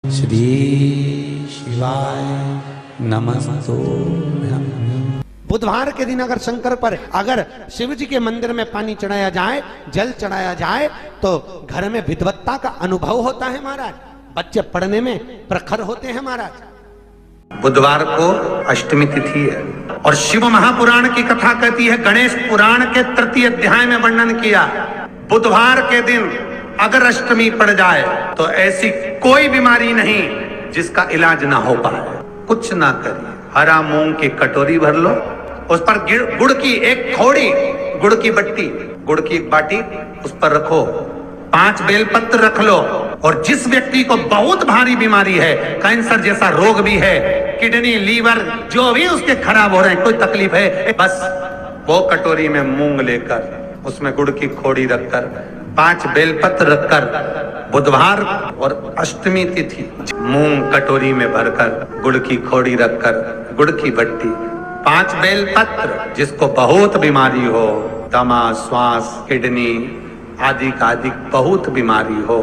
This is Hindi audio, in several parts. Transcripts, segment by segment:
श्री शिवाय नमस्तुभ्यं। बुधवार के दिन अगर शंकर पर अगर शिव जी के मंदिर में पानी चढ़ाया जाए, जल चढ़ाया जाए, तो घर में विद्वत्ता का अनुभव होता है महाराज। बच्चे पढ़ने में प्रखर होते हैं महाराज। बुधवार को अष्टमी तिथि है और शिव महापुराण की कथा कहती है, गणेश पुराण के तृतीय अध्याय में वर्णन किया, बुधवार के दिन अगर अष्टमी पड़ जाए तो ऐसी कोई बीमारी नहीं जिसका इलाज ना हो पाए। कुछ ना करिए, हरा मूंग की कटोरी भर लो, उस पर गुड़ की एक थोड़ी, गुड़ की बट्टी, गुड़ की एक बाटी उस पर रखो, 5 बेलपत्र रख लो, और जिस व्यक्ति को बहुत भारी बीमारी है, कैंसर जैसा रोग भी है, किडनी लीवर जो भी उसके खराब हो रहे हैं, कोई तकलीफ है, बस वो कटोरी में मूंग लेकर उसमें गुड़ की खोड़ी रखकर 5 बेलपत्र रखकर बुधवार और अष्टमी तिथि मूंग कटोरी में भरकर गुड़ की खोड़ी रखकर गुड़ की बट्टी 5 बेलपत्र, जिसको बहुत बीमारी हो, दमा, श्वास, किडनी आदि का आदि बहुत बीमारी हो,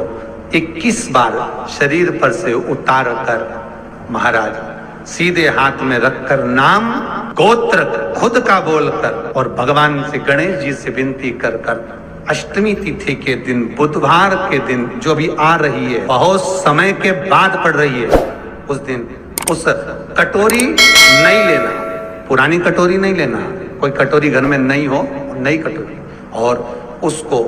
21 बार शरीर पर से उतार कर महाराज सीधे हाथ में रखकर नाम गोत्र खुद का बोलकर और भगवान से गणेश जी से विनती कर कर अष्टमी तिथि के दिन, बुधवार के दिन जो भी आ रही है, बहुत समय के बाद पड़ रही है, उस दिन उस कटोरी नहीं लेना, पुरानी कटोरी नहीं लेना, कोई कटोरी घर में नहीं हो, नई कटोरी, और उसको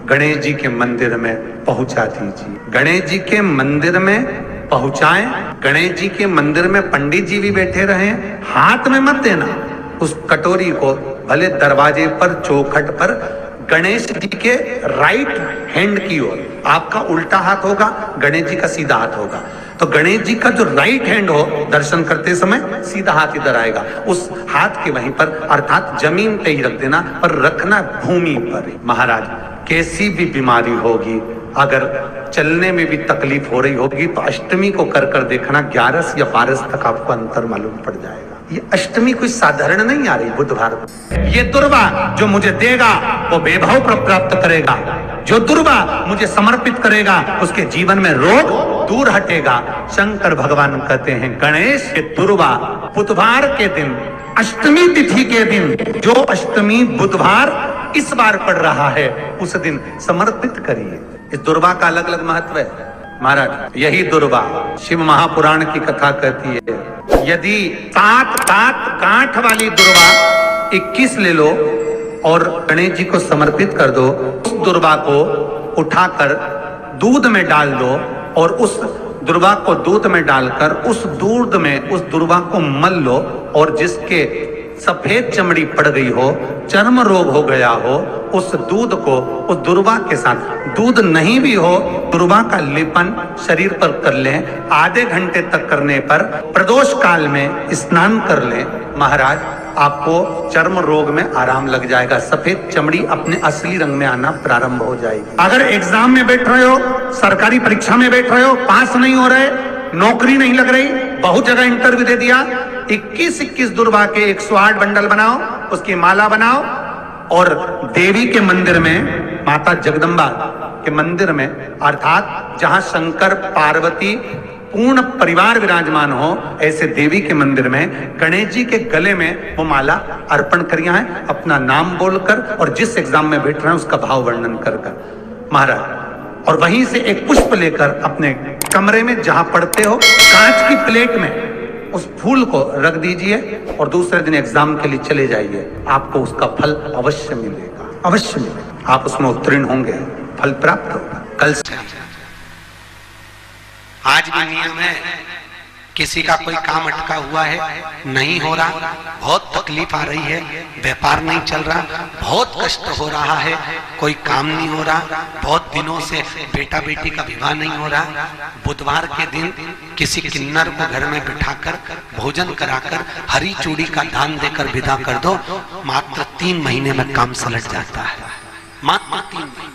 गणेश जी के मंदिर में पहुंचा दीजिए। गणेश जी के मंदिर में पहुंचाएं, गणेश जी के मंदिर में पंडित जी भी बैठे रहे, हाथ में मत देना उस कटोरी को, भले दरवाजे पर चौखट पर गणेश जी के राइट हैंड की ओर, आपका उल्टा हाथ होगा, गणेश जी का सीधा हाथ होगा, तो गणेश जी का जो राइट हैंड हो, दर्शन करते समय सीधा हाथ इधर आएगा, उस हाथ के वहीं पर, अर्थात जमीन पे ही रख देना, पर रखना भूमि पर। महाराज कैसी भी बीमारी होगी, अगर चलने में भी तकलीफ हो रही होगी, तो अष्टमी को कर कर देखना, 11 या 12 तक आपको अंतर मालूम पड़ जाएगा। ये अष्टमी कोई साधारण नहीं आ रही बुधवार को। ये दुर्वा जो मुझे देगा वो वैभव प्राप्त करेगा, जो दुर्वा मुझे समर्पित करेगा उसके जीवन में रोग दूर हटेगा। शंकर भगवान कहते हैं, गणेश के दुर्वा बुधवार के दिन, अष्टमी तिथि के दिन, जो अष्टमी बुधवार इस बार पड़ रहा है, उस दिन समर्पित करिए। इस दुर्वा का अलग अलग महत्व है महाराज। यही दुर्वा शिव महापुराण की कथा कहती है, यदि 7 गांठ वाली दुर्वा 21 ले लो और गणेश जी को समर्पित कर दो, उस दुर्वा को उठाकर दूध में डाल दो, और उस दुर्वा को दूध में डालकर उस दूध में उस दुर्वा को मल लो, और जिसके सफेद चमड़ी पड़ गई हो, चर्म रोग हो गया हो, उस दूध को उस दुर्वा के साथ, दूध नहीं भी हो, दुर्वा का लेपन शरीर पर कर लें, आधे घंटे तक करने पर प्रदोष काल में स्नान कर लें, महाराज आपको चर्म रोग में आराम लग जाएगा, सफेद चमड़ी अपने असली रंग में आना प्रारंभ हो जाएगी। अगर एग्जाम में बैठ रहे हो, सरकारी परीक्षा में बैठ रहे हो, पास नहीं हो रहे, नौकरी नहीं लग रही, बहुत जगह इंटरव्यू दे दिया, 21 दुर्वा के 108 बंडल बनाओ, उसकी माला बनाओ, और देवी के मंदिर में, माता जगदम्बा के मंदिर में, अर्थात जहां शंकर पार्वती पूर्ण परिवार विराजमान हो, ऐसे देवी के मंदिर में गणेश जी के गले में वो माला अर्पण करिया है, अपना नाम बोलकर, और जिस एग्जाम में बैठ रहे हैं उसका भाव वर्णन कर महाराज, और वहीं से एक पुष्प लेकर अपने कमरे में जहां पढ़ते हो, कांच की प्लेट में उस फूल को रख दीजिए, और दूसरे दिन एग्जाम के लिए चले जाइए, आपको उसका फल अवश्य मिलेगा, अवश्य मिलेगा, आप उसमें उत्तीर्ण होंगे, फल प्राप्त होगा। कल से आज भी नियम है, किसी का कोई काम अटका हुआ है, नहीं हो रहा, बहुत तकलीफ आ रही है, व्यापार नहीं चल रहा, बहुत कष्ट हो रहा है, कोई काम नहीं हो रहा, बहुत दिनों से बेटा बेटी का विवाह नहीं हो रहा, बुधवार के दिन किसी किन्नर को घर में बिठाकर भोजन कराकर हरी चूड़ी का दान देकर विदा कर दो, मात्र 3 महीने में काम सलट जाता है, मात्र 3 महीने।